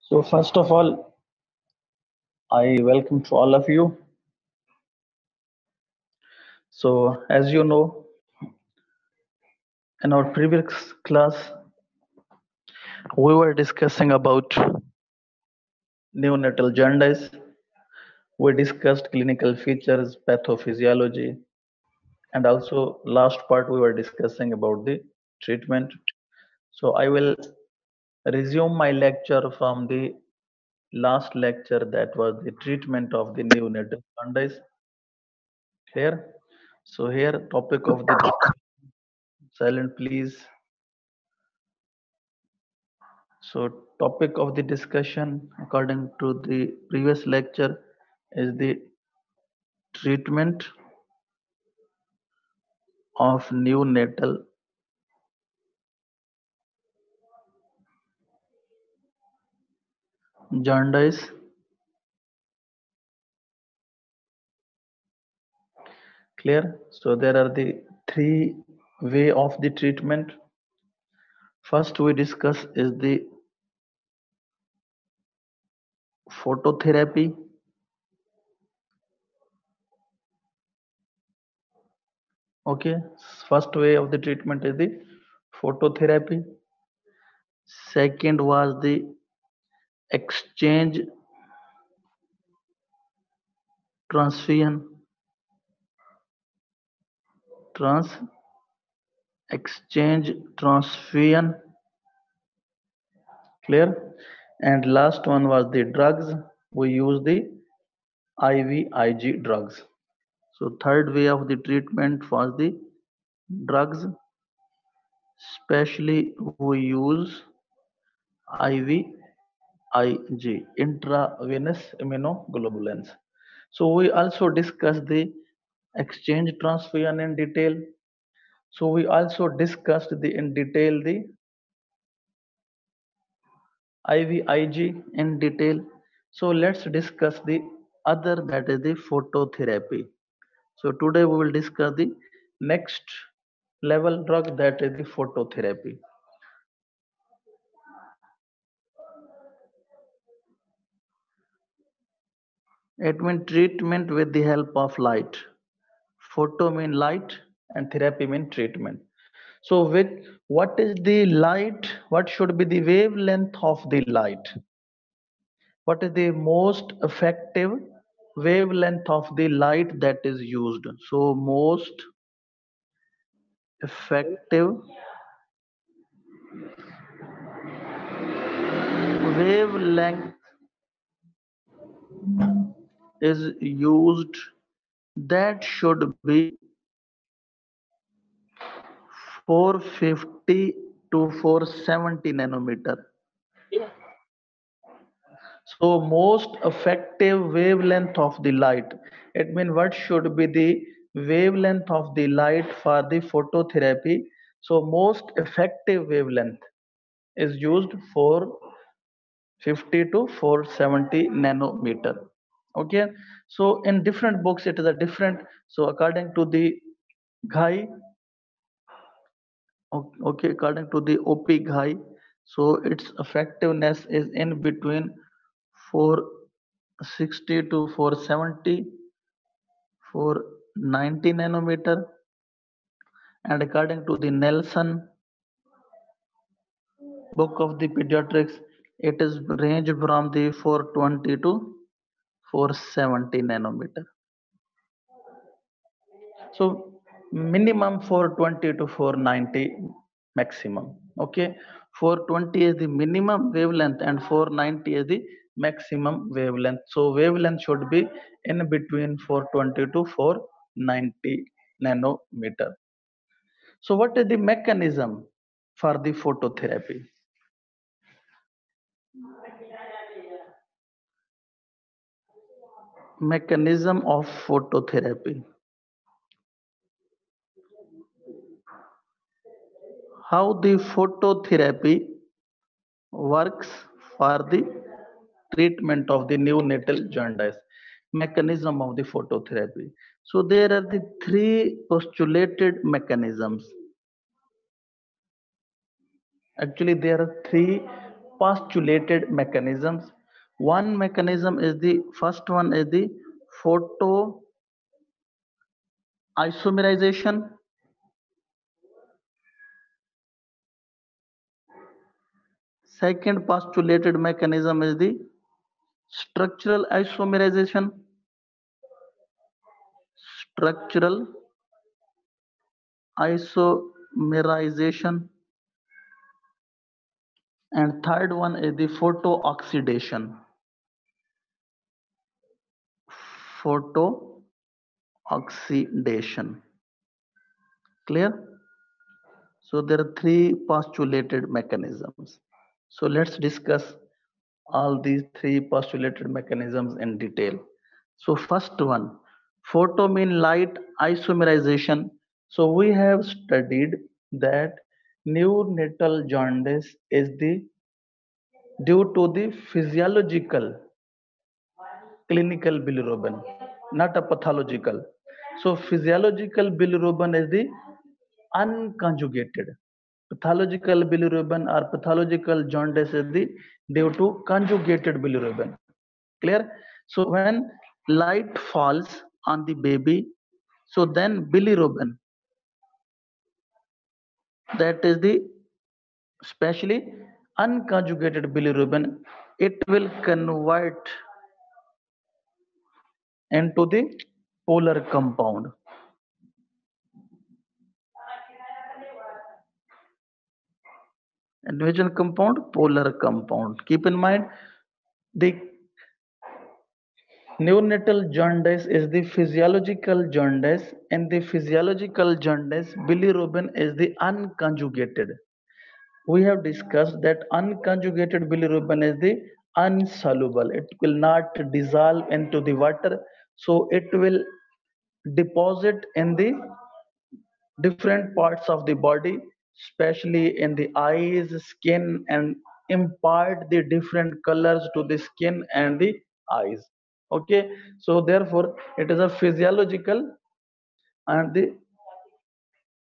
So first of all, I welcome to all of you. So as you know, in our previous class, we were discussing about neonatal jaundice. We discussed clinical features, pathophysiology, and also last part we were discussing about the treatment. So I will resume my lecture from the last lecture, that was the treatment of the neonatal jaundice. Clear? So here topic of the silent please. So topic of the discussion according to the previous lecture is the treatment of neonatal jaundice. Clear? So there are the three way of the treatment. First we discuss is the phototherapy. Okay, first way of the treatment is the phototherapy. Second was the exchange transfusion trans exchange transfusion. Clear? And last one was the drugs. We use the IVIG drugs. So third way of the treatment was the drugs, especially we use IVIG, intravenous immunoglobulins. So we also discussed the exchange transfusion in detail. So we also discussed the in detail the IVIG in detail. So let's discuss the other, that is the phototherapy. So today we will discuss the next level drug, that is the phototherapy. It means treatment with the help of light. Photo mean light and therapy mean treatment. So with what is the light? What should be the wavelength of the light? What is the most effective wavelength of the light that is used? So most effective wavelength is used, that should be 450 to 470 nanometer. So most effective wavelength of the light. It means what should be the wavelength of the light for the phototherapy. So most effective wavelength is used for 50 to 470 nanometer. Okay, so in different books it is a different. So according to the Ghai, okay, according to the OP Ghai, so its effectiveness is in between 460 to 470, 490 nanometer, and according to the Nelson book of the pediatrics, it is range from the 420 to 470 nanometer. So minimum 420 to 490 maximum. Okay, 420 is the minimum wavelength and 490 is the maximum wavelength. So wavelength should be in between 420 to 490 nanometer. So what is the mechanism for the phototherapy? Mechanism of phototherapy. How the phototherapy works for the treatment of the neonatal jaundice. Mechanism of the phototherapy. So there are the three postulated mechanisms Actually, there are three postulated mechanisms. One mechanism is the first one is the photo isomerization. Second postulated mechanism is the structural isomerization. Structural isomerization. And third one is the photooxidation. Photooxidation. Clear? So there are three postulated mechanisms. So let's discuss all these three postulated mechanisms in detail. So first one, photomean light isomerization. So we have studied that neonatal jaundice is the due to the physiological clinical bilirubin, not a pathological. So physiological bilirubin is the unconjugated. Pathological bilirubin or pathological jaundice is the due to conjugated bilirubin. Clear? So when light falls on the baby, so then bilirubin, that is the especially unconjugated bilirubin, it will convert into the polar compound. And which one compound? Polar compound. Keep in mind, the neonatal jaundice is the physiological jaundice. In the physiological jaundice, bilirubin is the unconjugated. We have discussed that unconjugated bilirubin is the unsoluble. It will not dissolve into the water, so it will deposit in the different parts of the body, especially in the eyes, skin, and impart the different colors to the skin and the eyes. Okay, so therefore, it is a physiological and the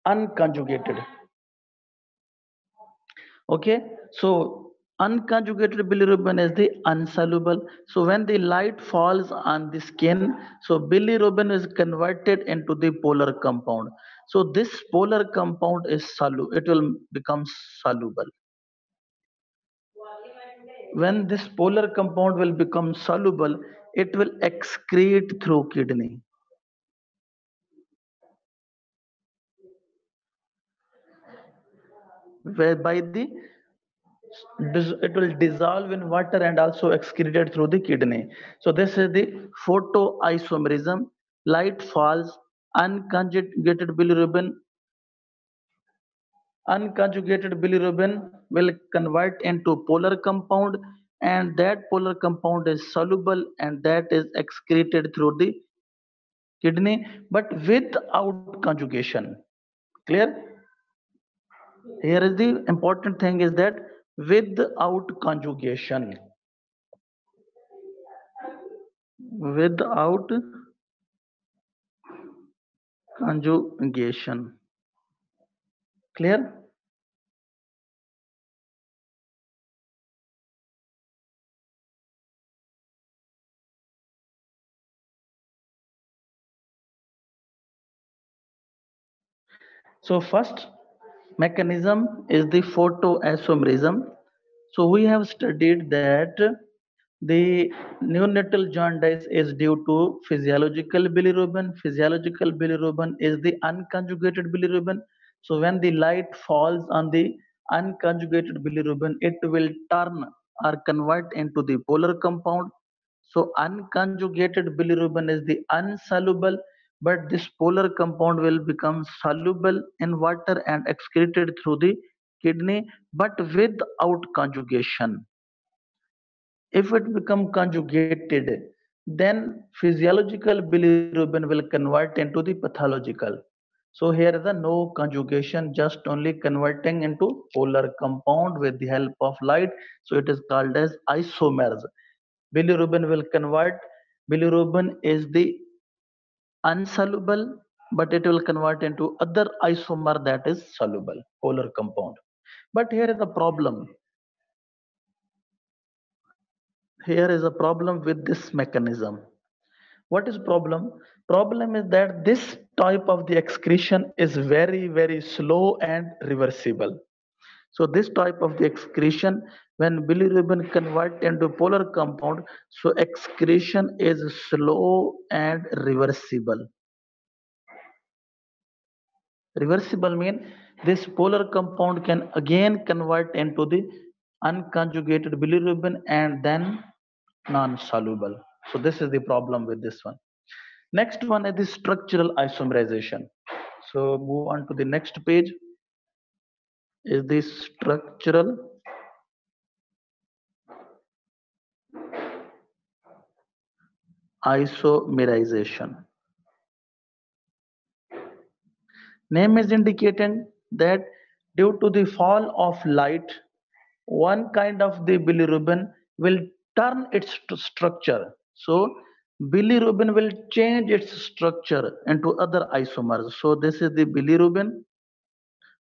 unconjugated. Okay, so unconjugated bilirubin is the unsoluble. So when the light falls on the skin, so bilirubin is converted into the polar compound. So this polar compound is soluble, it will become soluble. When this polar compound will become soluble, it will excrete through kidney. Whereby the it will dissolve in water and also excreted through the kidney. So this is the photoisomerism. Light falls, unconjugated bilirubin unconjugated bilirubin will convert into polar compound, and that polar compound is soluble and that is excreted through the kidney, but without conjugation. Clear? Here is the important thing is that without conjugation. Without conjugation. Clear? So first mechanism is the photoisomerism. So we have studied that the neonatal jaundice is due to physiological bilirubin. Physiological bilirubin is the unconjugated bilirubin. So when the light falls on the unconjugated bilirubin, it will turn or convert into the polar compound. So unconjugated bilirubin is the unsoluble, but this polar compound will become soluble in water and excreted through the kidney, but without conjugation. If it become conjugated, then physiological bilirubin will convert into the pathological. So here is the no conjugation, just only converting into polar compound with the help of light. So it is called as isomers. Bilirubin will convert. Bilirubin is the unsoluble, but it will convert into other isomer that is soluble, polar compound. But here is a problem. Here is a problem with this mechanism. What is problem? Problem is that this type of the excretion is very slow and reversible. So this type of the excretion, when bilirubin convert into polar compound, so excretion is slow and reversible. Reversible mean this polar compound can again convert into the unconjugated bilirubin and then non-soluble. So this is the problem with this one. Next one is the structural isomerization. So move on to the next page. Is the structural isomerization. Name is indicating that due to the fall of light, one kind of the bilirubin will turn its structure. So bilirubin will change its structure into other isomers. So this is the bilirubin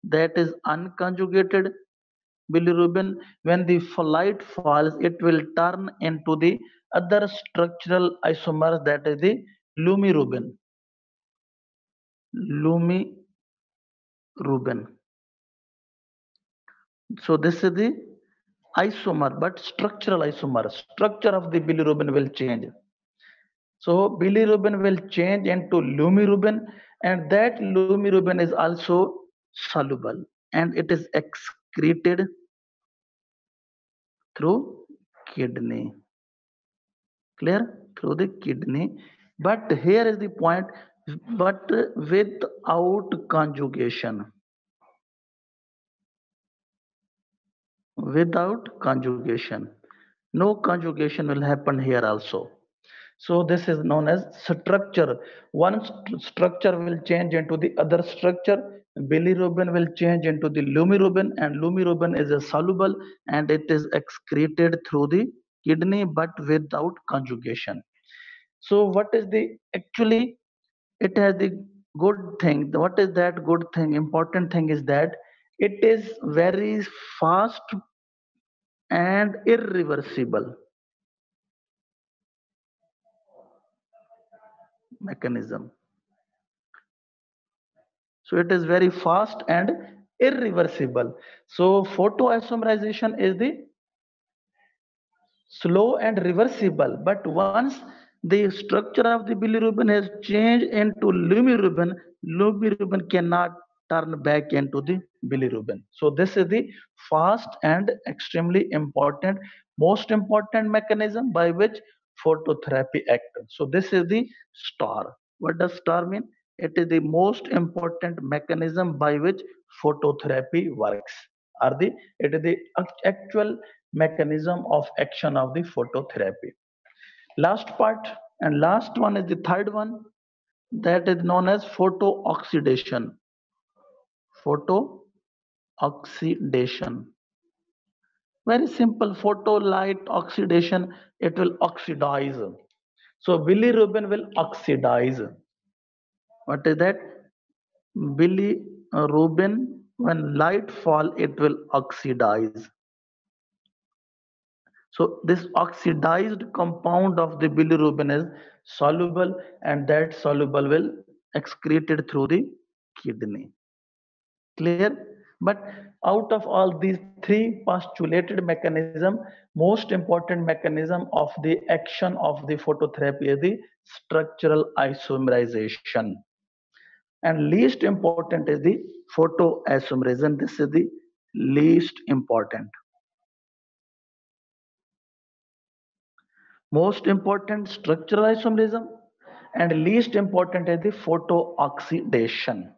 that is unconjugated bilirubin. When the light falls, it will turn into the other structural isomers, that is the lumirubin. Lumirubin. So this is the isomer, but structural isomer. Structure of the bilirubin will change. So bilirubin will change into lumirubin, and that lumirubin is also soluble, and it is excreted through kidney. Clear? Through the kidney. But here is the point, but without conjugation. Without conjugation. No conjugation will happen here also. So this is known as structure. One structure will change into the other structure. Bilirubin will change into the lumirubin, and lumirubin is a soluble and it is excreted through the kidney but without conjugation. So what is the actually it has the good thing. What is that good thing? Important thing is that it is very fast and irreversible mechanism. So it is very fast and irreversible. So photoisomerization is the slow and reversible, but once the structure of the bilirubin has changed into lumirubin, lumirubin cannot turn back into the bilirubin. So this is the fast and extremely important, most important mechanism by which phototherapy acts. So this is the star. What does star mean? It is the most important mechanism by which phototherapy works, or the it is the actual mechanism of action of the phototherapy. Last part and last one is the third one, that is known as photooxidation. Photooxidation. Very simple. Photo light oxidation, it will oxidize. So bilirubin will oxidize. What is that? Bilirubin, when light fall, it will oxidize. So this oxidized compound of the bilirubin is soluble, and that soluble will excreted through the kidney. Clear? But out of all these three postulated mechanism, most important mechanism of the action of the phototherapy is the structural isomerization. And least important is the photoisomerization. This is the least important. Most important structural isomerism, and least important is the photooxidation.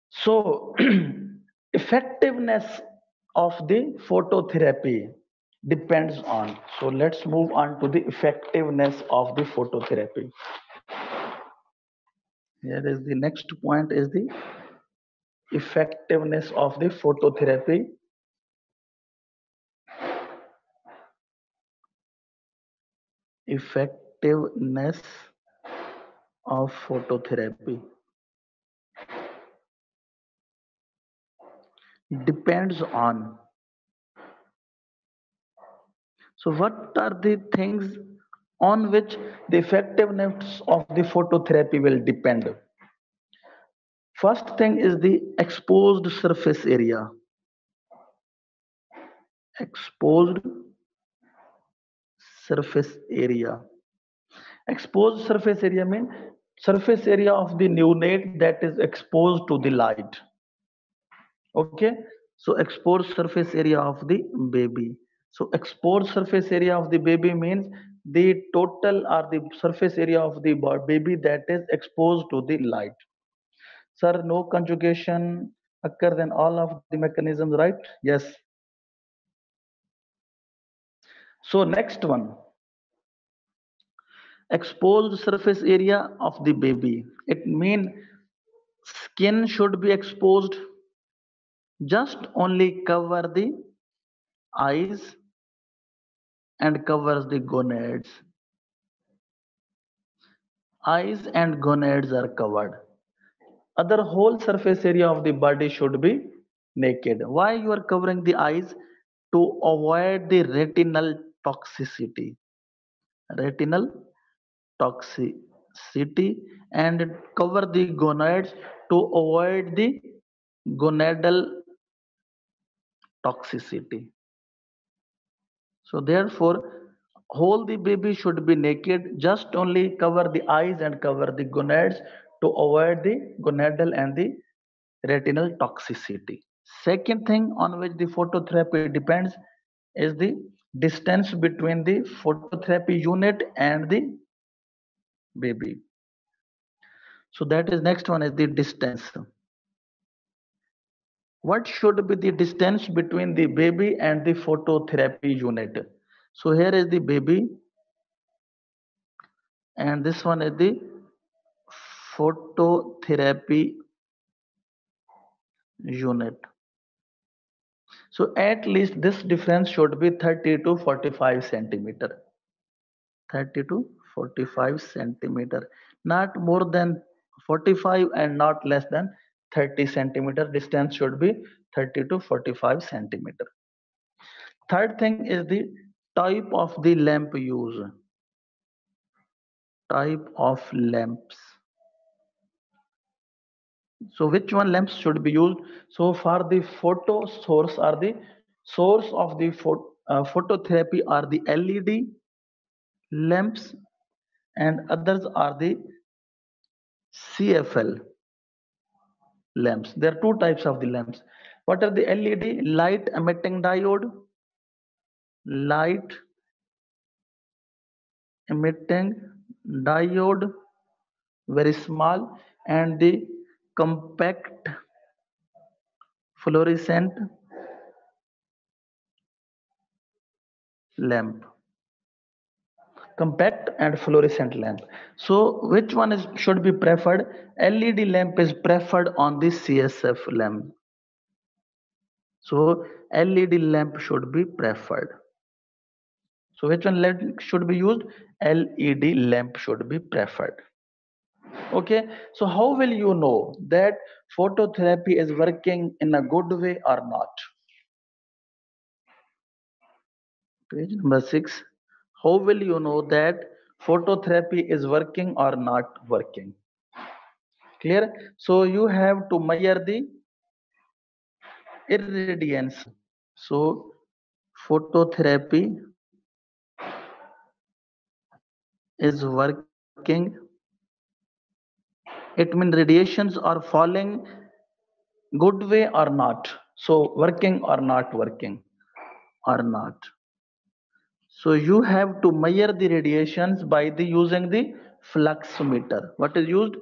So effectiveness of the phototherapy depends on. So let's move on to the effectiveness of the phototherapy. Here is the next point is the effectiveness of the phototherapy. Effectiveness of phototherapy. depends on. So what are the things on which the effectiveness of the phototherapy will depend? First thing is the exposed surface area. Exposed surface area. Exposed surface area means surface area of the neonate that is exposed to the light. Okay, so exposed surface area of the baby. So exposed surface area of the baby means the total or the surface area of the baby that is exposed to the light. Sir, no conjugation occurs in all of the mechanisms, right? Yes. So next one, exposed surface area of the baby. It means skin should be exposed, just only cover the eyes and covers the gonads. Eyes and gonads are covered. Other whole surface area of the body should be naked. Why you are covering the eyes? To avoid the retinal toxicity. Retinal toxicity, and cover the gonads to avoid the gonadal toxicity. So therefore, whole the baby should be naked, just only cover the eyes and cover the gonads to avoid the gonadal and the retinal toxicity. Second thing on which the phototherapy depends is the distance between the phototherapy unit and the baby. So that is next one is the distance. What should be the distance between the baby and the phototherapy unit? So here is the baby and this one is the phototherapy unit. So at least this difference should be 30 to 45 centimeter. 30 to 45 centimeter, not more than 45 and not less than 30 centimeter. Distance should be 30 to 45 centimeter. Third thing is the type of the lamp use. Type of lamps. So which one lamps should be used? So for the photo source or the source of the phototherapy are the LED lamps, and others are the CFL lamps. There are two types of the lamps. What are the LED? Light emitting diode, light emitting diode, very small, and the compact fluorescent lamp. Compact and fluorescent lamp. So which one is should be preferred? LED lamp is preferred on the CSF lamp. So LED lamp should be preferred. So which one LED should be used? LED lamp should be preferred. Okay, so how will you know that phototherapy is working in a good way or not? Page number 6. How will you know that phototherapy is working or not working? Clear? So you have to measure the irradiance. So phototherapy is working. It means radiations are falling good way or not. So working or not working or not. So you have to measure the radiations by the using the flux meter. What is used?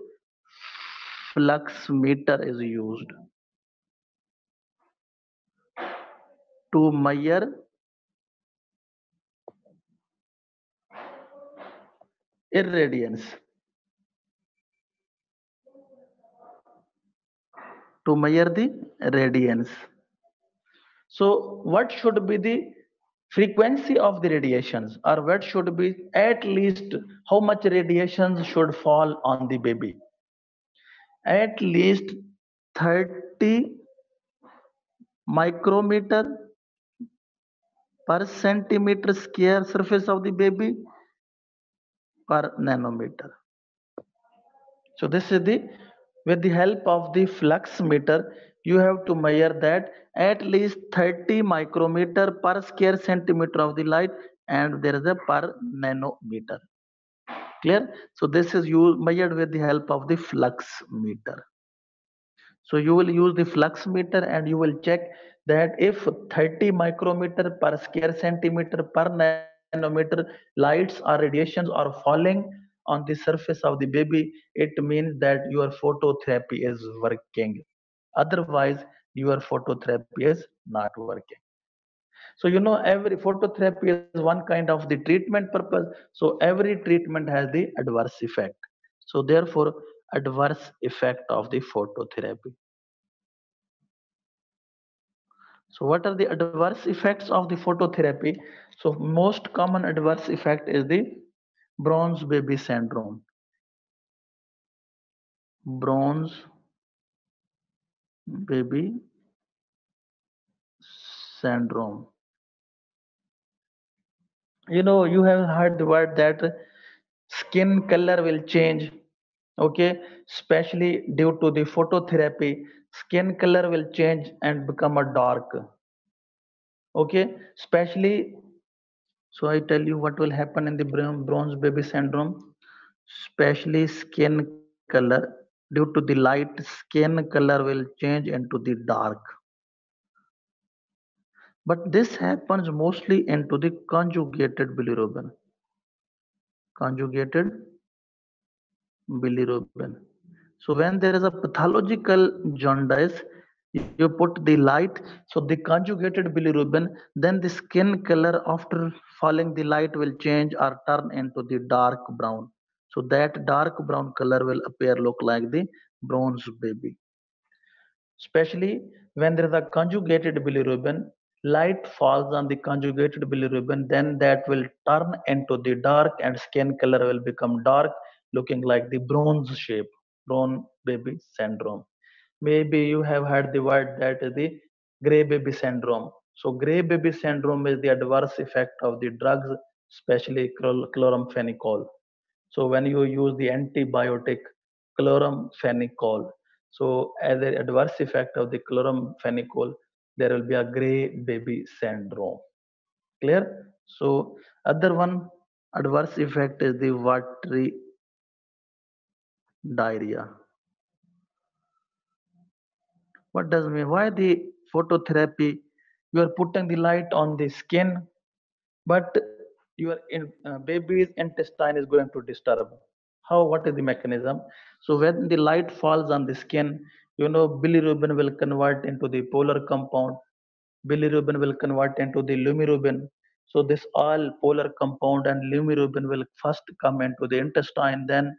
Flux meter is used to measure irradiance. To measure the radiance. So what should be the frequency of the radiations, or what should be at least how much radiations should fall on the baby? At least 30 micrometer per centimeter square surface of the baby per nanometer. So this is the, with the help of the flux meter, you have to measure that at least 30 micrometer per square centimeter of the light, and there is a per nanometer. Clear? So this is you measured with the help of the flux meter. So you will use the flux meter and you will check that if 30 micrometer per square centimeter per nanometer lights or radiations are falling on the surface of the baby, it means that your phototherapy is working. Otherwise, your phototherapy is not working. So you know every phototherapy is one kind of the treatment purpose. So every treatment has the adverse effect. So therefore, adverse effect of the phototherapy. So what are the adverse effects of the phototherapy? So most common adverse effect is the bronze baby syndrome. Bronze baby syndrome. You know, you have heard the word that skin color will change. Okay, especially due to the phototherapy, skin color will change and become a dark. Okay, especially, so I tell you what will happen in the bronze baby syndrome, especially skin color. Due to the light, skin color will change into the dark. But this happens mostly into the conjugated bilirubin. Conjugated bilirubin. So when there is a pathological jaundice, you put the light, so the conjugated bilirubin, then the skin color after falling the light will change or turn into the dark brown. So that dark brown color will appear look like the bronze baby. Especially when there is a conjugated bilirubin, light falls on the conjugated bilirubin, then that will turn into the dark and skin color will become dark, looking like the bronze shape, brown baby syndrome. Maybe you have heard the word that is the gray baby syndrome. So gray baby syndrome is the adverse effect of the drugs, especially chloramphenicol. So when you use the antibiotic chloramphenicol, so as an adverse effect of the chloramphenicol, there will be a gray baby syndrome. Clear? So other one adverse effect is the watery diarrhea. What does mean? Why the phototherapy? You are putting the light on the skin, but your baby's intestine is going to disturb. How? What is the mechanism? So when the light falls on the skin, you know bilirubin will convert into the polar compound. Bilirubin will convert into the lumirubin. So this all polar compound and lumirubin will first come into the intestine, then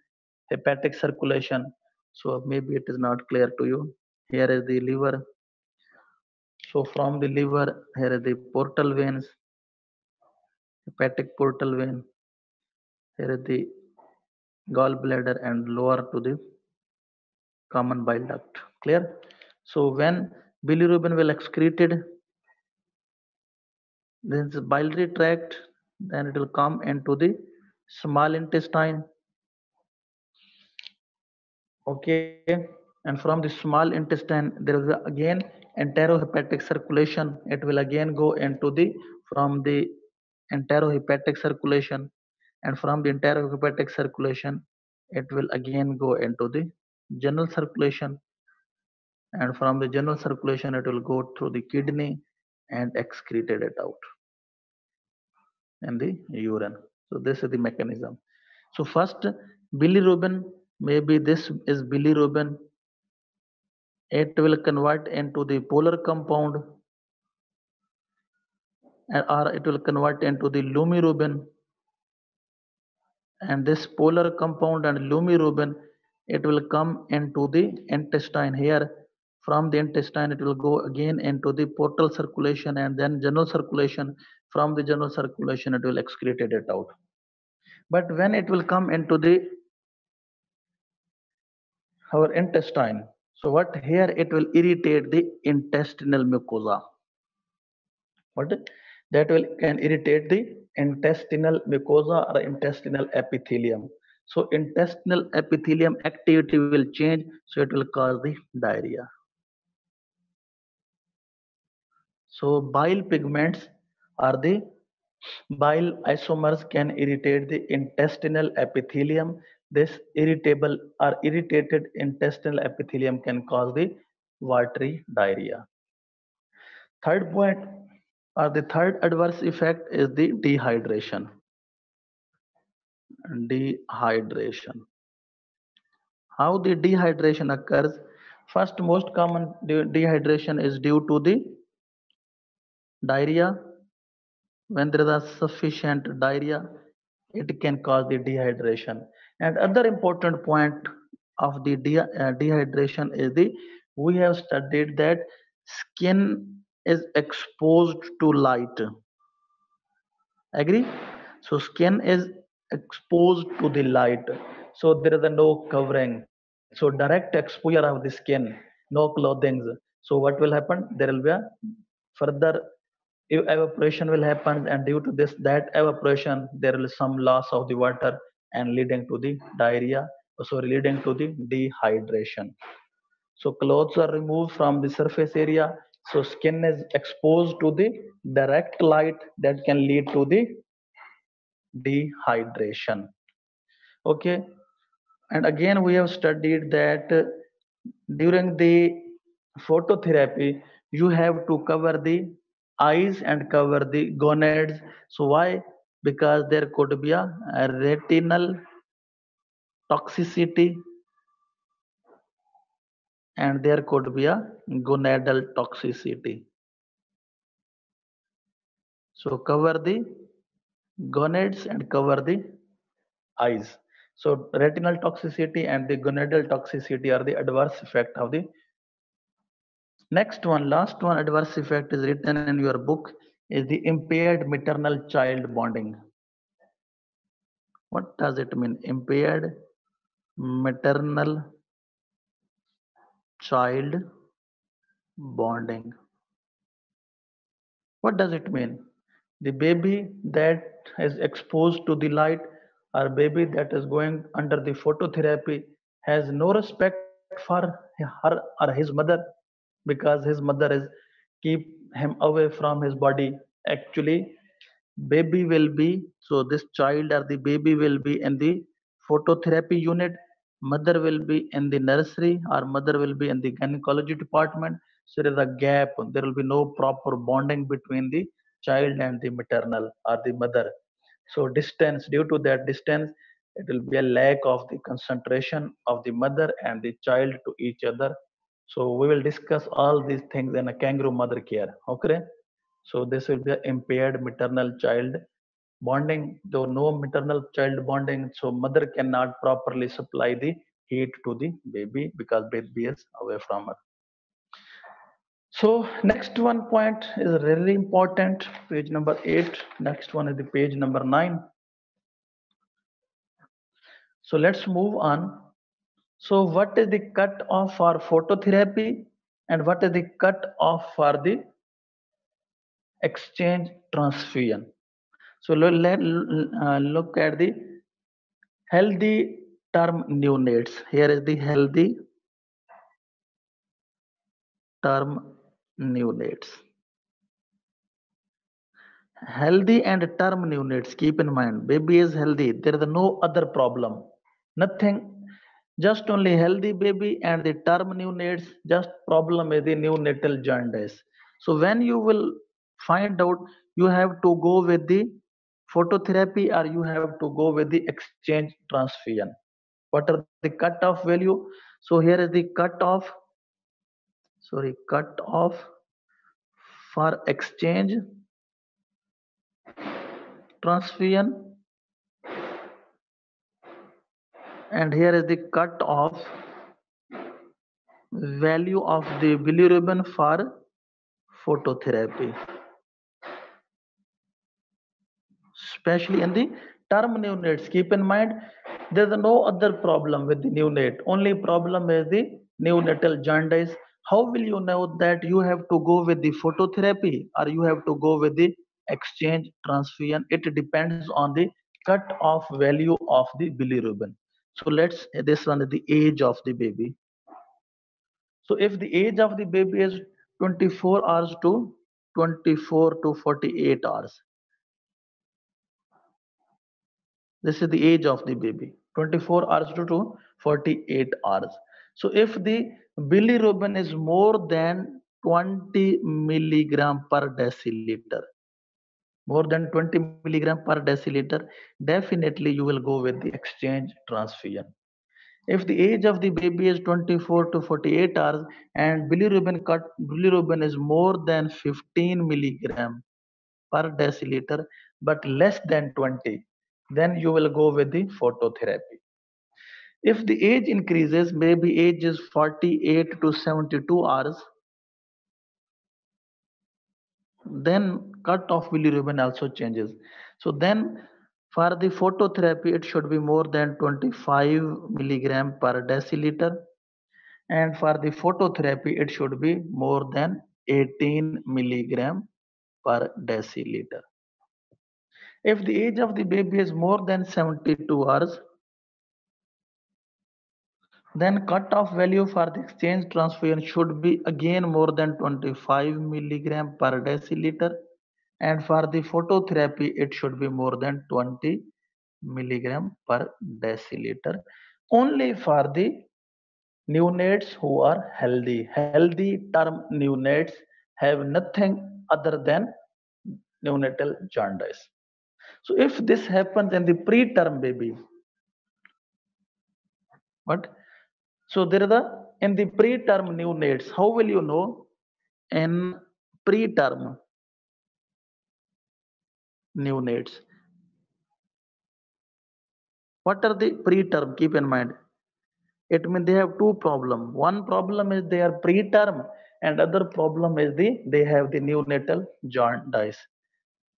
hepatic circulation. So maybe it is not clear to you. Here is the liver. So from the liver, here is the portal veins, hepatic portal vein. Here is the gallbladder and lower to the common bile duct. Clear? So when bilirubin will excreted, then the biliary tract, then it will come into the small intestine. Okay, and from the small intestine there is again enterohepatic circulation. It will again go into the from the enterohepatic circulation, and from the enterohepatic circulation it will again go into the general circulation, and from the general circulation it will go through the kidney and excreted it out in the urine. So this is the mechanism. So first bilirubin, maybe this is bilirubin, it will convert into the polar compound, or it will convert into the lumirubin, and this polar compound and lumirubin, it will come into the intestine. Here from the intestine it will go again into the portal circulation and then general circulation. From the general circulation it will excreted it out. But when it will come into the our intestine, So what here it will irritate the intestinal mucosa. What that will can irritate the intestinal mucosa or intestinal epithelium. So intestinal epithelium activity will change, so it will cause the diarrhea. So bile pigments are the bile isomers can irritate the intestinal epithelium. This irritable or irritated intestinal epithelium can cause the watery diarrhea. Third point or the third adverse effect is the dehydration. Dehydration. How the dehydration occurs? First, most common dehydration is due to the diarrhea. When there is a sufficient diarrhea, it can cause the dehydration. And other important point of the dehydration is the we have studied that skin is exposed to light. Agree? So skin is exposed to the light, so there is a no covering, so direct exposure of the skin, no clothing. So what will happen, there will be a further evaporation will happen, and due to this that evaporation there is some loss of the water and leading to the diarrhea, sorry, leading to the dehydration. So clothes are removed from the surface area, so skin is exposed to the direct light that can lead to the dehydration. Okay, and again we have studied that during the phototherapy you have to cover the eyes and cover the gonads. So why? Because there could be a retinal toxicity and there could be a gonadal toxicity. So cover the gonads and cover the eyes. So retinal toxicity and the gonadal toxicity are the adverse effect of the. Next one, last one adverse effect is written in your book is the impaired maternal child bonding. What does it mean? Impaired maternal child bonding. What does it mean? The baby that is exposed to the light or baby that is going under the phototherapy has no respect for her or his mother, because his mother is keep him away from his body. Actually baby will be, so this child or the baby will be in the phototherapy unit, mother will be in the nursery or mother will be in the gynecology department. So there is a gap, there will be no proper bonding between the child and the maternal or the mother. So distance, due to that distance it will be a lack of the concentration of the mother and the child to each other. So we will discuss all these things in a kangaroo mother care. Okay, so this will be impaired maternal child bonding. Though no maternal child bonding, so mother cannot properly supply the heat to the baby because baby is away from her. So next one point is really important, page number 8. Next one is the page number 9. So let's move on. So what is the cut off for phototherapy and what is the cut off for the exchange transfusion? So look at the healthy term neonates. Here is the healthy term neonates. Healthy and term neonates. Keep in mind, baby is healthy. There is no other problem. Nothing. Just only healthy baby and the term neonates. Just problem is the neonatal jaundice. So when you will find out, you have to go with the phototherapy or you have to go with the exchange transfusion. What are the cutoff value? So here is the cutoff, sorry, cutoff for exchange transfusion, and here is the cutoff value of the bilirubin for phototherapy, especially in the term neonates. Keep in mind, there is no other problem with the neonate. Only problem is the neonatal jaundice. How will you know that you have to go with the phototherapy or you have to go with the exchange transfusion? It depends on the cut off value of the bilirubin. So let's this one is the age of the baby. So if the age of the baby is 24 hours to 24 to 48 hours, this is the age of the baby, 24 hours to 48 hours. So if the bilirubin is more than 20 milligram per deciliter, more than 20 milligram per deciliter, definitely you will go with the exchange transfusion. If the age of the baby is 24 to 48 hours and bilirubin is more than 15 milligram per deciliter but less than 20, then you will go with the phototherapy. If the age increases, maybe age is 48 to 72 hours, then cut of bilirubin also changes. So then for the phototherapy it should be more than 25 milligram per deciliter, and for the phototherapy it should be more than 18 milligram per deciliter. If the age of the baby is more than 72 hours, then cut-off value for the exchange transfusion should be again more than 25 milligram per deciliter, and for the phototherapy it should be more than 20 milligram per deciliter. Only for the neonates who are healthy. Healthy term neonates have nothing other than neonatal jaundice. So if this happens in the preterm baby, what? So there are in the preterm neonates. How will you know in preterm neonates? What are the preterm? Keep in mind. It means they have two problem. One problem is they are preterm, and other problem is they have the neonatal jaundice.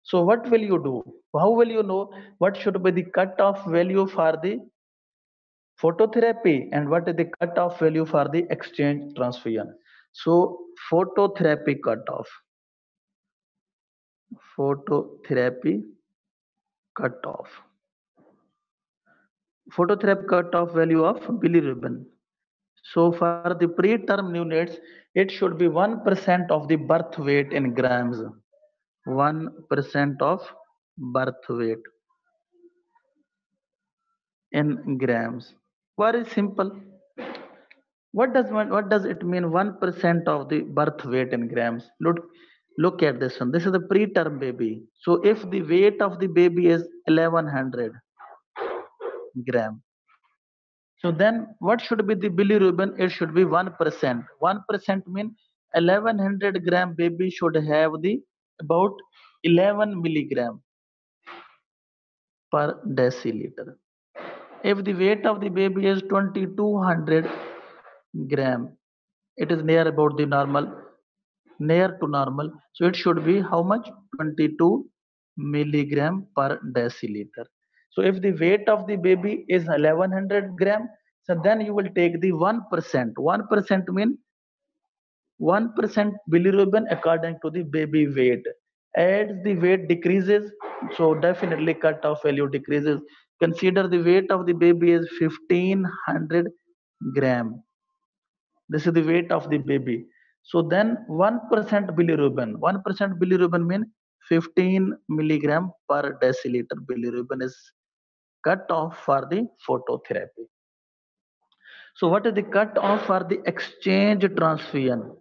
So what will you do? How will you know what should be the cutoff value for the phototherapy and what is the cutoff value for the exchange transfusion? So phototherapy cutoff, phototherapy cutoff, phototherapy cutoff value of bilirubin. So for the preterm neonates, it should be 1% of the birth weight in grams. 1% of birth weight in grams. Very simple. What does it mean? 1% of the birth weight in grams. Look at this one. This is the preterm baby. So if the weight of the baby is 1100 gram, so then what should be the bilirubin? It should be 1%. 1% mean 1100 gram baby should have the about 11 milligram per deciliter. If the weight of the baby is 2200 gram, it is near about the normal, near to normal. So it should be how much? 22 milligram per deciliter. So if the weight of the baby is 1100 gram, so then you will take the 1%. 1% mean 1% bilirubin according to the baby weight. As the weight decreases, so definitely cutoff value decreases. Consider the weight of the baby is 1500 gram. This is the weight of the baby. So then 1% bilirubin. 1% bilirubin means 15 milligram per deciliter bilirubin is cut off for the phototherapy. So what is the cut off for the exchange transfusion?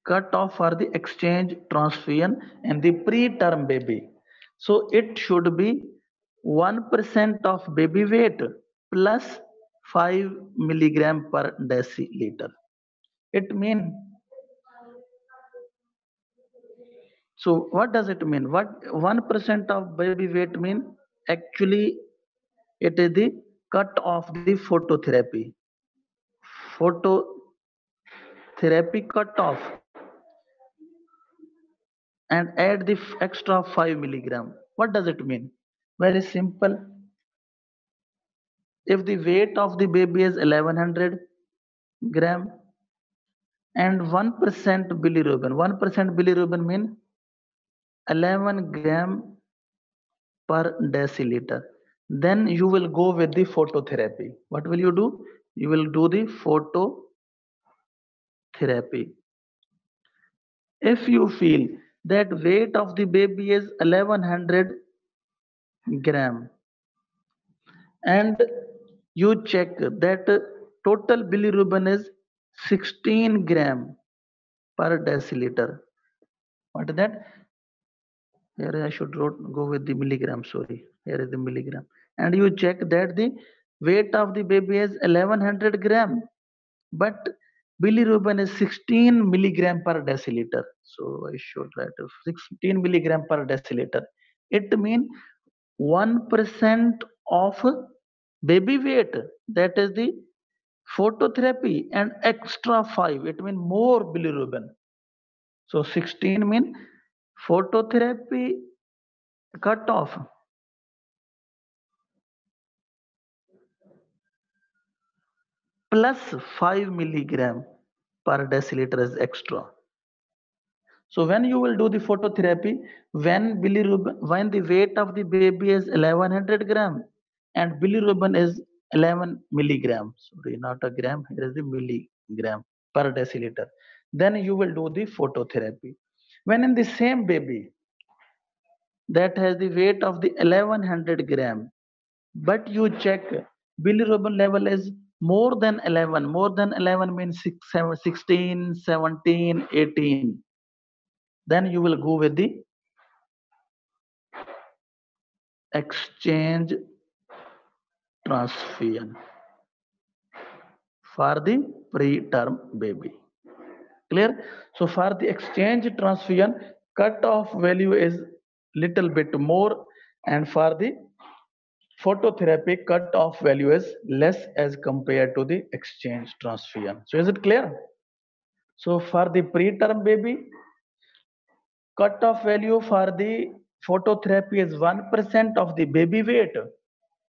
Cut off for the exchange transfusion and the preterm baby. So it should be 1% of baby weight plus 5 milligram per deciliter. It means, so what does it mean? What 1% of baby weight mean? Actually, it is the cut of the phototherapy. Phototherapy cut off and add the extra 5 milligram. What does it mean? Very simple. if the weight of the baby is 1100 gram and 1% bilirubin, 1% bilirubin mean 11 gram per deciliter, then you will go with the phototherapy. What will you do? You will do the phototherapy. If you feel that weight of the baby is 1100 gram and you check that total bilirubin is 16 gram per deciliter, what is that? Here I should go with the milligram, sorry, here is the milligram, and you check that the weight of the baby is 1100 gram but bilirubin is 16 milligram per deciliter. So I should write 16 milligram per deciliter. It means 1% of baby weight, that is the phototherapy, and extra 5, it means more bilirubin. So 16 mean phototherapy cut off plus 5 milligram per deciliter is extra. So when you will do the phototherapy, when bilirubin, when the weight of the baby is 1100 gram and bilirubin is 11 milligram, sorry, not a gram, here is the milligram per deciliter, then you will do the phototherapy. When in the same baby that has the weight of the 1100 gram, but you check bilirubin level is more than 11, more than 11 means 6, 7, 16, 17, 18, then you will go with the exchange transfusion for the preterm baby. Clear? So for the exchange transfusion, cut-off value is little bit more, and for the phototherapy, cut-off value is less as compared to the exchange transfusion. So is it clear? So for the preterm baby, cut-off value for the phototherapy is 1% of the baby weight,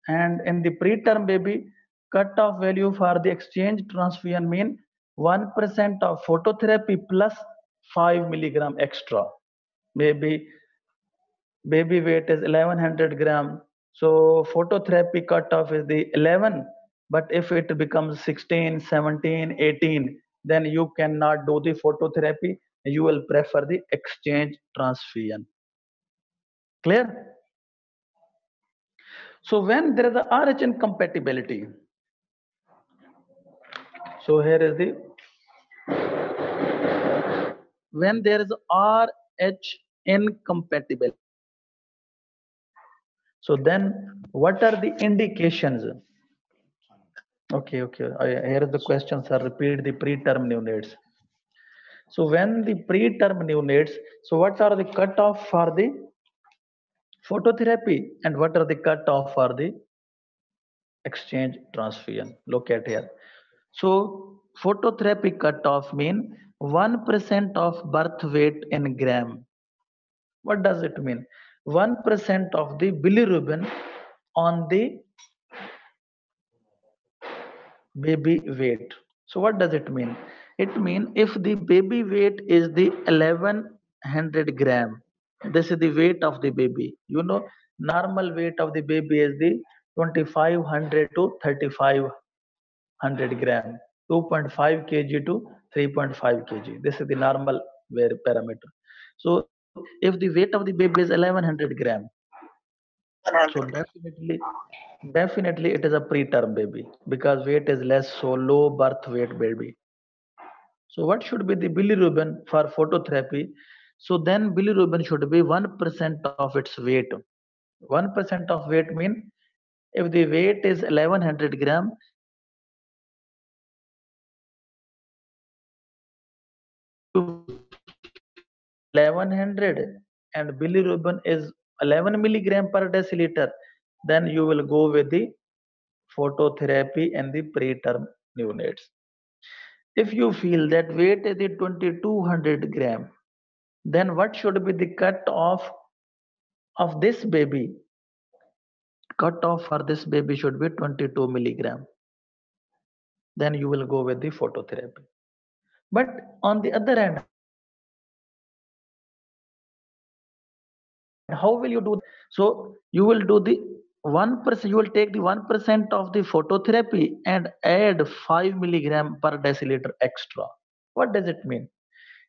and in the preterm baby, cut-off value for the exchange transfusion mean 1% of phototherapy plus 5 milligram extra. Maybe baby weight is 1100 gram, so phototherapy cutoff is the 11, but if it becomes 16, 17, 18, then you cannot do the phototherapy, you will prefer the exchange transfusion. Clear? So when there is a RH incompatibility, so here is the, when there is RH incompatibility, so then what are the indications? Okay, okay. Here the questions are repeat the preterm neonates. So when the preterm neonates, so what are the cutoff for the phototherapy and what are the cutoff for the exchange transfusion? Look at here. So phototherapy cutoff mean 1% of birth weight in gram. What does it mean? 1% of the bilirubin on the baby weight. So what does it mean? It means if the baby weight is the 1100 gram, this is the weight of the baby. You know, normal weight of the baby is the 2500 to 3500 gram, 2.5 kg to 3.5 kg. This is the normal parameter. So if the weight of the baby is 1100 gram, so definitely it is a preterm baby because weight is less, so low birth weight baby. So what should be the bilirubin for phototherapy? So then bilirubin should be 1% of its weight. 1% of weight mean if the weight is 1100 gram, 1100 and bilirubin is 11 milligram per deciliter, then you will go with the phototherapy and the preterm neonates. If you feel that weight is the 2200 gram, then what should be the cut off of this baby cutoff for this baby should be 22 milligram. Then you will go with the phototherapy. But on the other hand, how will you do that? So you will do the 1%, you will take the 1% of the phototherapy and add 5 milligram per deciliter extra. What does it mean?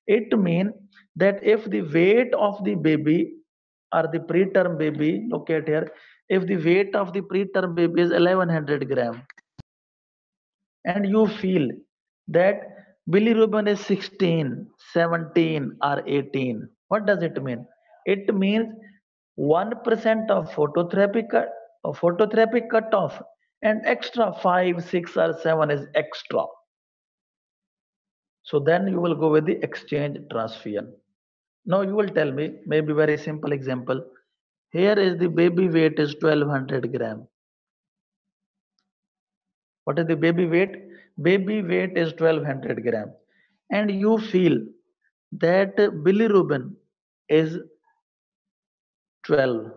It means that if the weight of the baby or the preterm baby, look at here, if the weight of the preterm baby is 1100 gram and you feel that bilirubin is 16, 17 or 18, what does it mean? It means 1% of phototherapy cut off and extra 5, 6 or 7 is extra. So then you will go with the exchange transfusion. Now you will tell me, maybe very simple example. Here is the baby weight is 1200 gram. What is the baby weight? Baby weight is 1200 gram. And you feel that bilirubin is 12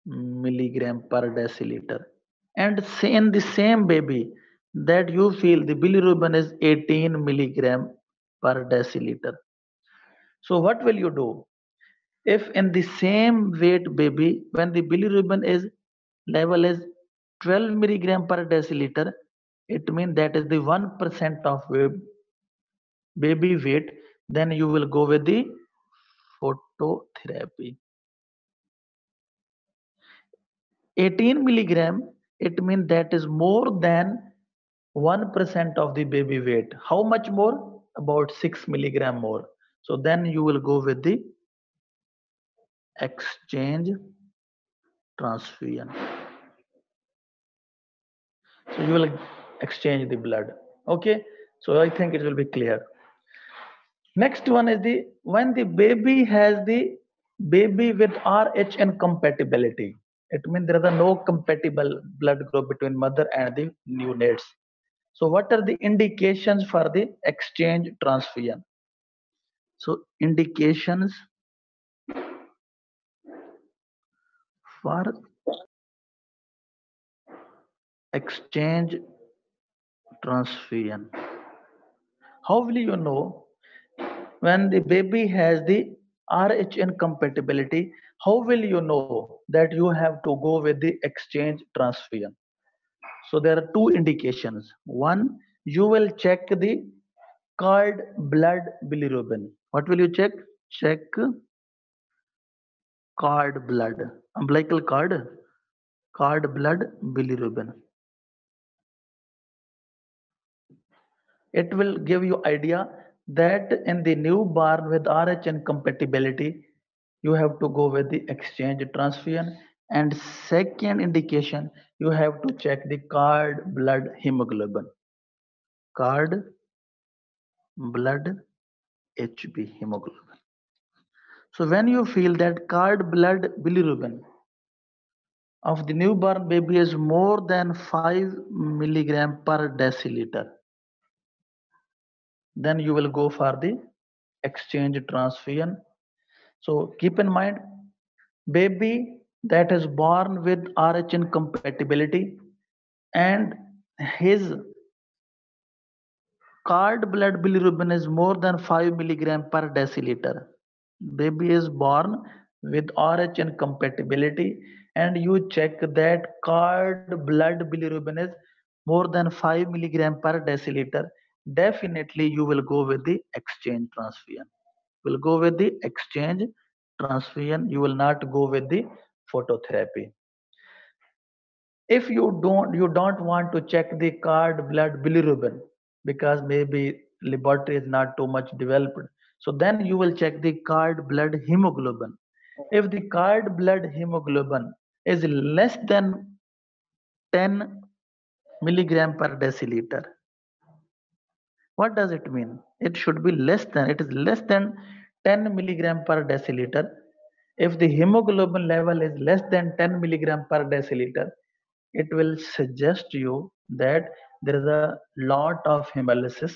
milligram per deciliter. And in the same baby that you feel the bilirubin is 18 milligram per deciliter. So what will you do? If in the same weight baby, when the bilirubin is level is 12 milligram per deciliter, it means that is the 1% of baby weight, then you will go with the phototherapy. 18 milligram, it means that is more than 1% of the baby weight. How much more? About 6 milligram more. So then you will go with the exchange transfusion. So you will exchange the blood. Okay. So I think it will be clear. Next one is the when the baby has the baby with RH incompatibility. It means there is no compatible blood group between mother and the neonates. So what are the indications for the exchange transfusion? So indications for exchange transfusion. How will you know when the baby has the RH incompatibility? How will you know that you have to go with the exchange transfusion? So there are two indications. One, you will check the cord blood bilirubin. What will you check? Check cord blood, umbilical cord blood bilirubin. It will give you idea that in the newborn with RH incompatibility, you have to go with the exchange transfusion. And second indication, you have to check the cord blood hemoglobin. Cord blood HB hemoglobin. So when you feel that cord blood bilirubin of the newborn baby is more than 5 milligram per deciliter, then you will go for the exchange transfusion. So keep in mind, baby that is born with RH incompatibility and his cord blood bilirubin is more than 5 milligram per deciliter. Baby is born with RH incompatibility and you check that cord blood bilirubin is more than 5 milligram per deciliter. Definitely you will go with the exchange transfusion. Will go with the exchange transfusion. You will not go with the phototherapy. If you don't want to check the cord blood bilirubin because maybe laboratory is not too much developed, so then you will check the cord blood hemoglobin. If the cord blood hemoglobin is less than 10 milligram per deciliter, what does it mean? It should be less than, it is less than 10 milligram per deciliter. If the hemoglobin level is less than 10 milligram per deciliter, it will suggest you that there is a lot of hemolysis.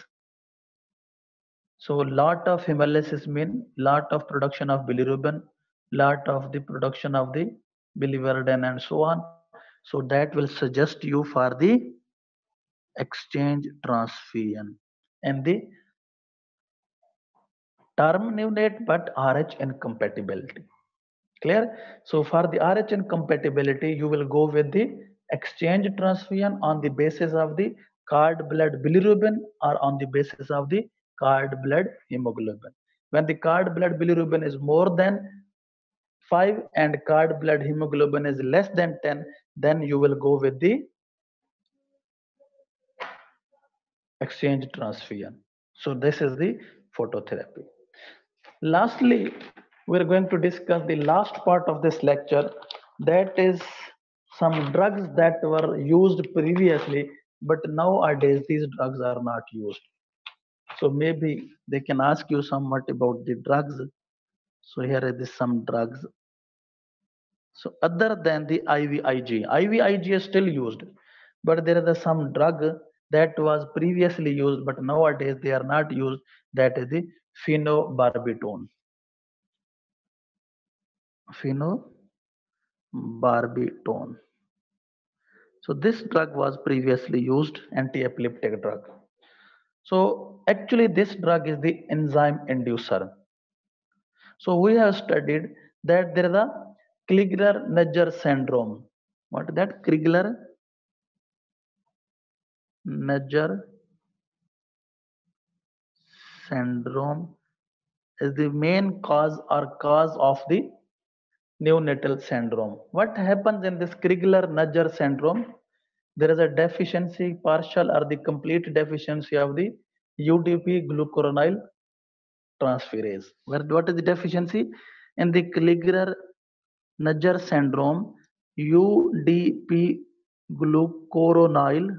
So lot of hemolysis mean lot of production of bilirubin, lot of the production of the biliverdin and so on. So that will suggest you for the exchange transfusion and the terminate but RH incompatibility. Clear? So for the RH incompatibility, you will go with the exchange transfusion on the basis of the cord blood bilirubin or on the basis of the cord blood hemoglobin. When the cord blood bilirubin is more than 5 and cord blood hemoglobin is less than 10, then you will go with the exchange transfusion. So this is the phototherapy. Lastly, we're going to discuss the last part of this lecture, that is some drugs that were used previously, but nowadays these drugs are not used. So maybe they can ask you somewhat about the drugs. So here is some drugs. So other than the IVIG, IVIG is still used, but there is some drug that was previously used, but nowadays they are not used. That is the phenobarbital. Phenobarbital. So this drug was previously used, anti-epileptic drug. So actually this drug is the enzyme inducer. So we have studied that there is a Crigler-Najjar syndrome. What is that? Crigler-Najjar syndrome is the main cause or cause of the neonatal syndrome. What happens in this Crigler-Najjar syndrome? There is a deficiency, partial or the complete deficiency of the UDP glucuronide transferase. What is the deficiency? In the Crigler-Najjar syndrome, UDP glucuronide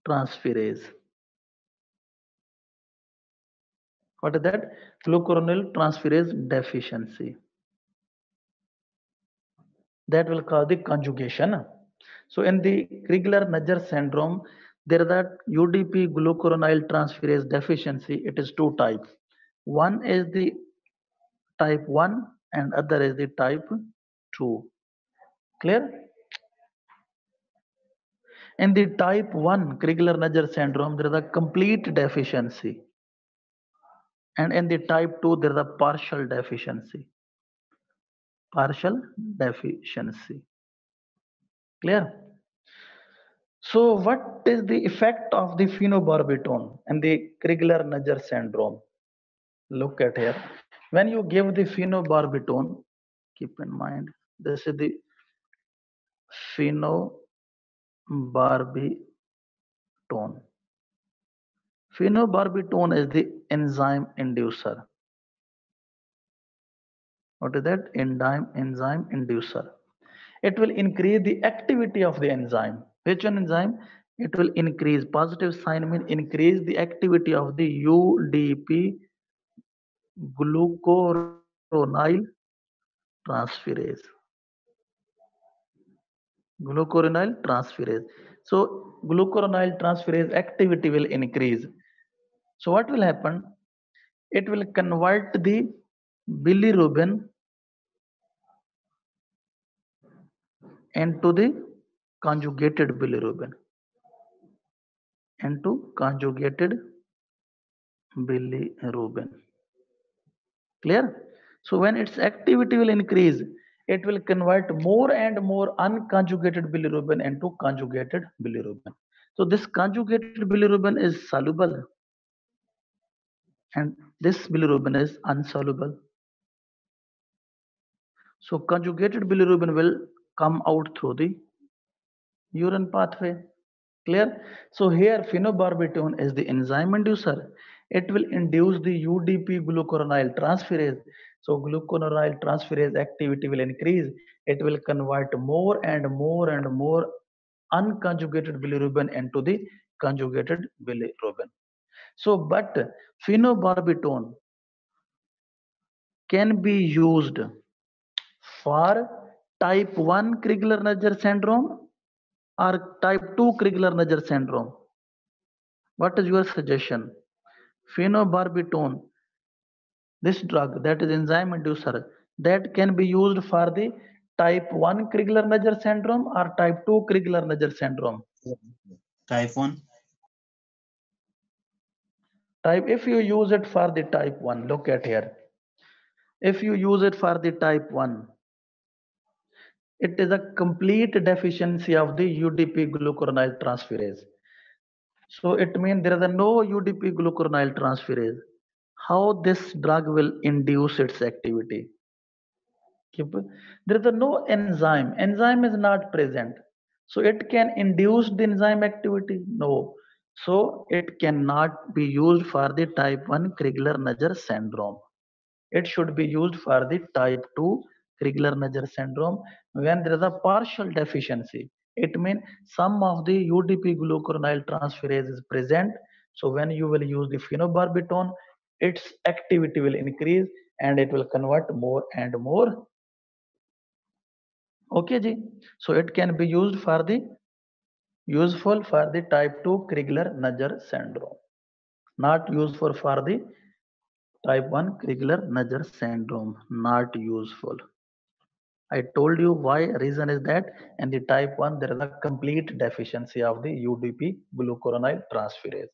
transferase. What is that? Glucuronide transferase deficiency. That will cause the conjugation. So in the Crigler-Najjar syndrome, there is that UDP glucuronide transferase deficiency. It is two types. One is the type 1 and other is the type 2. Clear? In the type 1 Crigler-Najjar syndrome, there is a complete deficiency. And in the type 2, there is a partial deficiency. Partial deficiency. Clear? So what is the effect of the phenobarbital and the Crigler-Najjar syndrome? Look at here. When you give the phenobarbital, keep in mind, this is the phenobarbital. Phenobarbital is the enzyme inducer. What is that? Enzyme inducer. It will increase the activity of the enzyme. Which one enzyme? It will increase, positive sign mean increase the activity of the UDP glucuronide transferase. Glucuronide transferase. So glucuronide transferase activity will increase. So what will happen? It will convert the bilirubin into the conjugated bilirubin. Into conjugated bilirubin. Clear? So when its activity will increase, it will convert more and more unconjugated bilirubin into conjugated bilirubin. So this conjugated bilirubin is soluble and this bilirubin is insoluble. So conjugated bilirubin will come out through the urine pathway. Clear? So here phenobarbital is the enzyme inducer. It will induce the UDP glucuronide transferase. So glucuronide transferase activity will increase. It will convert more and more and more unconjugated bilirubin into the conjugated bilirubin. So but phenobarbital can be used for type 1 Crigler-Najjar syndrome or type 2 Crigler-Najjar syndrome. What is your suggestion? Phenobarbital, this drug that is enzyme inducer, that can be used for the type 1 Crigler-Najjar syndrome or type 2 Crigler-Najjar syndrome? Type 1. If you use it for the type 1, look at here. If you use it for the type 1, it is a complete deficiency of the UDP glucuronide transferase. So it means there is a no UDP glucuronide transferase. How this drug will induce its activity? There is a no enzyme. Enzyme is not present. So it can induce the enzyme activity? No. So it cannot be used for the type 1 Crigler-Najjar syndrome. It should be used for the type 2 Crigler-Najjar syndrome when there is a partial deficiency. It means some of the UDP glucuronide transferase is present. So when you will use the phenobarbital, its activity will increase and it will convert more and more. Okay, ji. So it can be used for the useful for the type 2 Crigler-Najjar syndrome, not useful for the type 1 Crigler-Najjar syndrome, not useful. I told you why. Reason is that in the type 1 there is a complete deficiency of the UDP glucuronide transferase.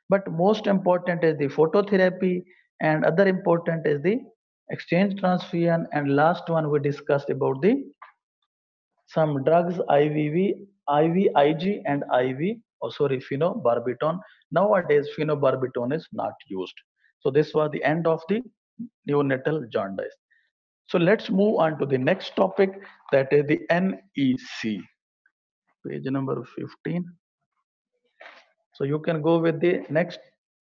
But most important is the phototherapy and other important is the exchange transfusion, and last one we discussed about the some drugs IVV, IVIG and IV, oh sorry, phenobarbital. Nowadays phenobarbital is not used. So this was the end of the neonatal jaundice. So let's move on to the next topic, that is the NEC. Page number 15. So you can go with the next